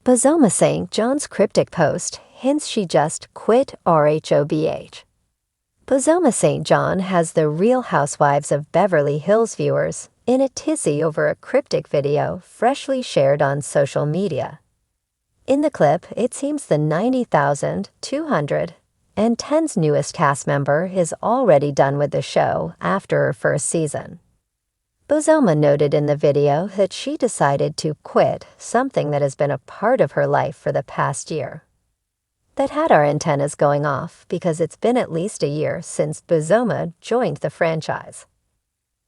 Bozoma St. John's cryptic post hints she just quit RHOBH. Bozoma St. John has the Real Housewives of Beverly Hills viewers in a tizzy over a cryptic video freshly shared on social media. In the clip, it seems the 90,210's newest cast member is already done with the show after her first season. Bozoma noted in the video that she decided to quit something that has been a part of her life for the past year. That had our antennas going off because it's been at least a year since Bozoma joined the franchise.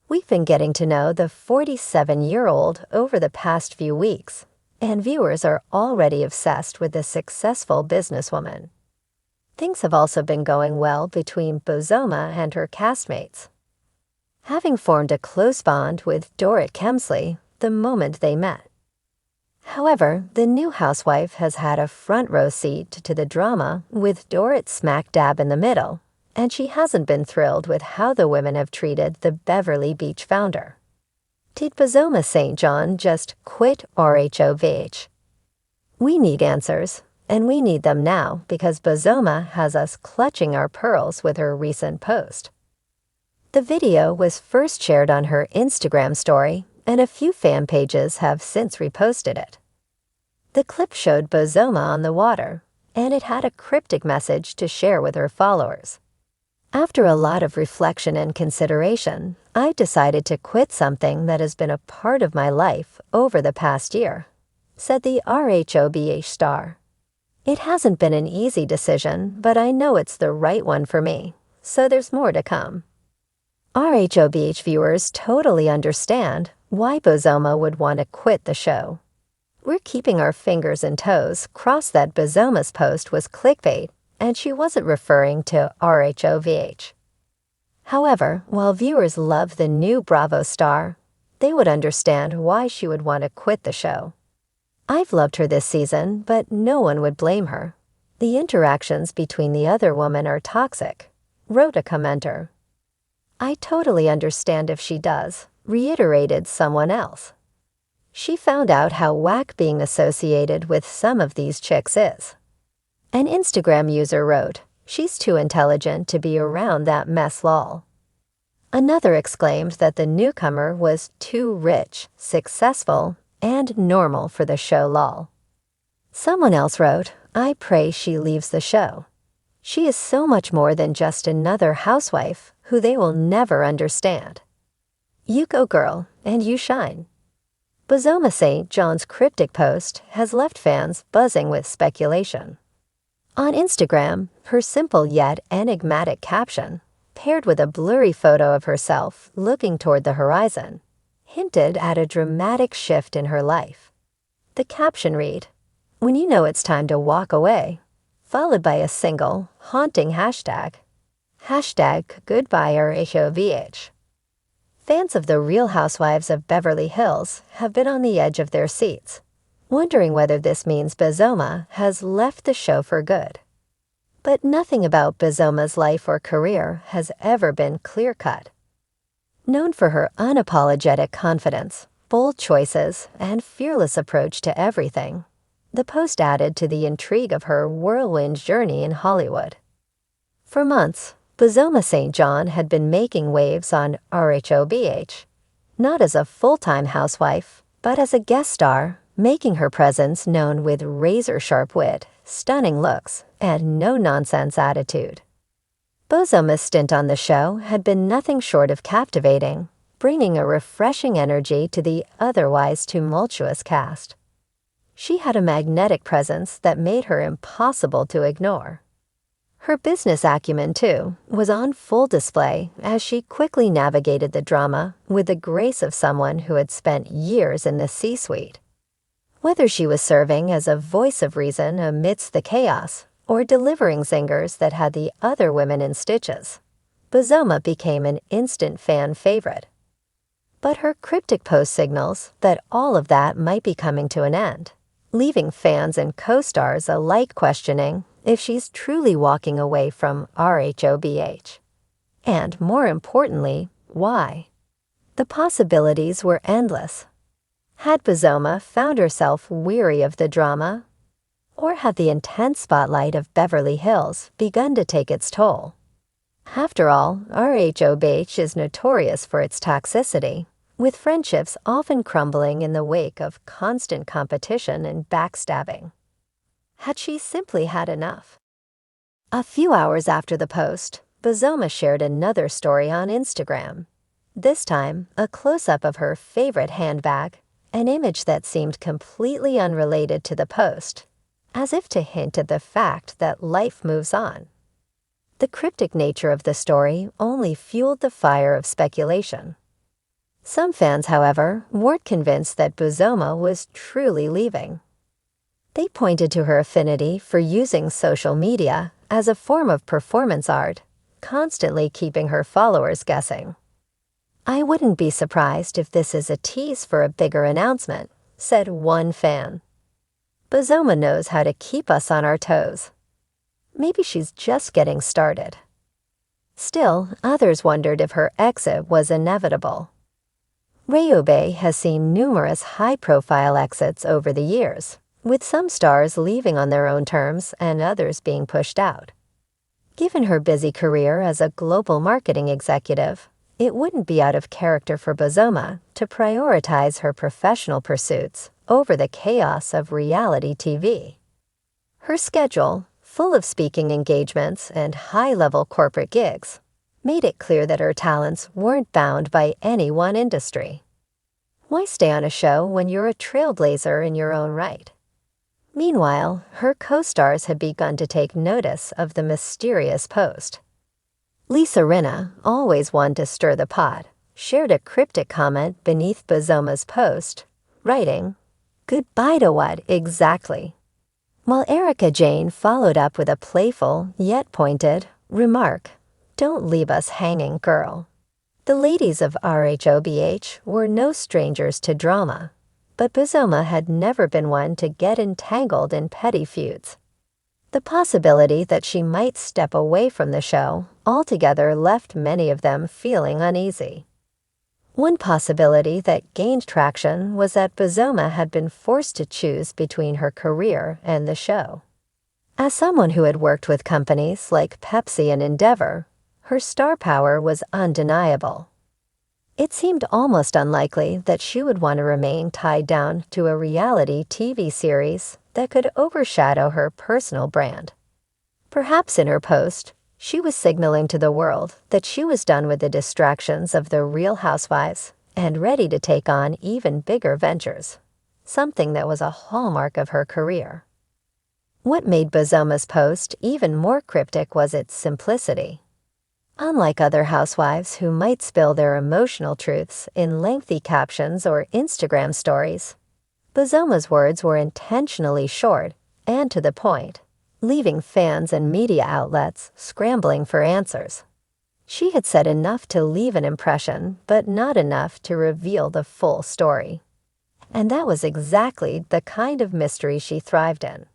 We've been getting to know the 47-year-old over the past few weeks, and viewers are already obsessed with the successful businesswoman. Things have also been going well between Bozoma and her castmates, having formed a close bond with Dorit Kemsley the moment they met. However, the new housewife has had a front-row seat to the drama with Dorit smack dab in the middle, and she hasn't been thrilled with how the women have treated the Beverly Beach founder. Did Bozoma St. John just quit RHOBH? We need answers, and we need them now because Bozoma has us clutching our pearls with her recent post. The video was first shared on her Instagram story, and a few fan pages have since reposted it. The clip showed Bozoma on the water, and it had a cryptic message to share with her followers. After a lot of reflection and consideration, I decided to quit something that has been a part of my life over the past year, said the RHOBH star. It hasn't been an easy decision, but I know it's the right one for me, so there's more to come. RHOBH viewers totally understand why Bozoma would want to quit the show. We're keeping our fingers and toes crossed that Bozoma's post was clickbait and she wasn't referring to RHOBH. However, while viewers love the new Bravo star, they would understand why she would want to quit the show. I've loved her this season, but no one would blame her. The interactions between the other women are toxic, wrote a commenter. I totally understand if she does, reiterated someone else. She found out how whack being associated with some of these chicks is. An Instagram user wrote, "She's too intelligent to be around that mess lol." Another exclaimed that the newcomer was too rich, successful, and normal for the show lol. Someone else wrote, "I pray she leaves the show. She is so much more than just another housewife who they will never understand. You go girl, and you shine." Bozoma St. John's cryptic post has left fans buzzing with speculation. On Instagram, her simple yet enigmatic caption, paired with a blurry photo of herself looking toward the horizon, hinted at a dramatic shift in her life. The caption read, "When you know it's time to walk away," followed by a single, haunting hashtag, #goodbye RHOBH. Fans of the Real Housewives of Beverly Hills have been on the edge of their seats, wondering whether this means Bozoma has left the show for good. But nothing about Bozoma's life or career has ever been clear-cut. Known for her unapologetic confidence, bold choices, and fearless approach to everything, the post added to the intrigue of her whirlwind journey in Hollywood. For months, Bozoma St. John had been making waves on RHOBH, not as a full-time housewife, but as a guest star, making her presence known with razor-sharp wit, stunning looks, and no-nonsense attitude. Bozoma's stint on the show had been nothing short of captivating, bringing a refreshing energy to the otherwise tumultuous cast. She had a magnetic presence that made her impossible to ignore. Her business acumen, too, was on full display as she quickly navigated the drama with the grace of someone who had spent years in the C-suite. Whether she was serving as a voice of reason amidst the chaos or delivering zingers that had the other women in stitches, Bozoma became an instant fan favorite. But her cryptic post signals that all of that might be coming to an end, leaving fans and co-stars alike questioning if she's truly walking away from RHOBH. And more importantly, why? The possibilities were endless. Had Bozoma found herself weary of the drama? Or had the intense spotlight of Beverly Hills begun to take its toll? After all, RHOBH is notorious for its toxicity, with friendships often crumbling in the wake of constant competition and backstabbing. Had she simply had enough? A few hours after the post, Bozoma shared another story on Instagram. This time, a close-up of her favorite handbag, an image that seemed completely unrelated to the post, as if to hint at the fact that life moves on. The cryptic nature of the story only fueled the fire of speculation. Some fans, however, weren't convinced that Bozoma was truly leaving. They pointed to her affinity for using social media as a form of performance art, constantly keeping her followers guessing. "I wouldn't be surprised if this is a tease for a bigger announcement," said one fan. "Bozoma knows how to keep us on our toes. Maybe she's just getting started." Still, others wondered if her exit was inevitable. RHOBH has seen numerous high-profile exits over the years, with some stars leaving on their own terms and others being pushed out. Given her busy career as a global marketing executive, it wouldn't be out of character for Bozoma to prioritize her professional pursuits over the chaos of reality TV. Her schedule, full of speaking engagements and high-level corporate gigs, made it clear that her talents weren't bound by any one industry. Why stay on a show when you're a trailblazer in your own right? Meanwhile, her co-stars had begun to take notice of the mysterious post. Lisa Rinna, always one to stir the pot, shared a cryptic comment beneath Bozoma's post, writing, "Goodbye to what, exactly?" While Erica Jane followed up with a playful, yet pointed, remark, "Don't leave us hanging, girl." The ladies of RHOBH were no strangers to drama, but Bozoma had never been one to get entangled in petty feuds. The possibility that she might step away from the show altogether left many of them feeling uneasy. One possibility that gained traction was that Bozoma had been forced to choose between her career and the show. As someone who had worked with companies like Pepsi and Endeavor, her star power was undeniable. It seemed almost unlikely that she would want to remain tied down to a reality TV series that could overshadow her personal brand. Perhaps in her post, she was signaling to the world that she was done with the distractions of the Real Housewives and ready to take on even bigger ventures, something that was a hallmark of her career. What made Bozoma's post even more cryptic was its simplicity. Unlike other housewives who might spill their emotional truths in lengthy captions or Instagram stories, Bozoma's words were intentionally short and to the point, leaving fans and media outlets scrambling for answers. She had said enough to leave an impression, but not enough to reveal the full story. And that was exactly the kind of mystery she thrived in.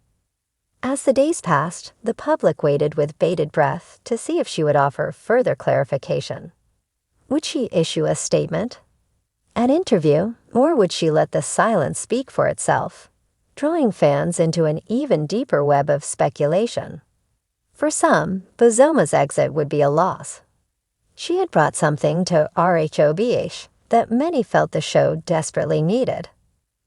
As the days passed, the public waited with bated breath to see if she would offer further clarification. Would she issue a statement, an interview, or would she let the silence speak for itself, drawing fans into an even deeper web of speculation? For some, Bozoma's exit would be a loss. She had brought something to RHOBH that many felt the show desperately needed.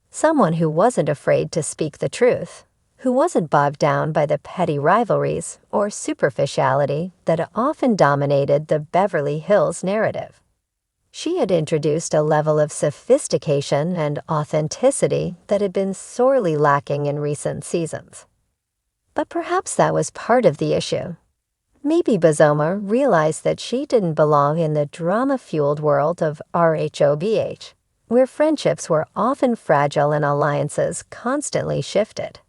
Someone who wasn't afraid to speak the truth, who wasn't bogged down by the petty rivalries or superficiality that often dominated the Beverly Hills narrative. She had introduced a level of sophistication and authenticity that had been sorely lacking in recent seasons. But perhaps that was part of the issue. Maybe Bozoma realized that she didn't belong in the drama-fueled world of RHOBH, where friendships were often fragile and alliances constantly shifted.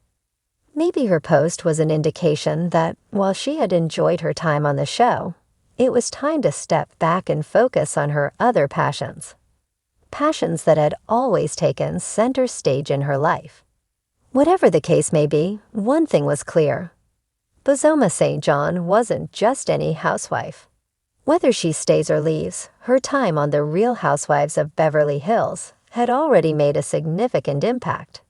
Maybe her post was an indication that, while she had enjoyed her time on the show, it was time to step back and focus on her other passions. Passions that had always taken center stage in her life. Whatever the case may be, one thing was clear. Bozoma St. John wasn't just any housewife. Whether she stays or leaves, her time on The Real Housewives of Beverly Hills had already made a significant impact,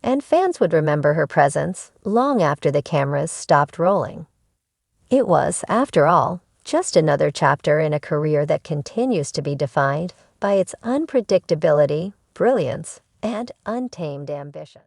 and fans would remember her presence long after the cameras stopped rolling. It was, after all, just another chapter in a career that continues to be defined by its unpredictability, brilliance, and untamed ambition.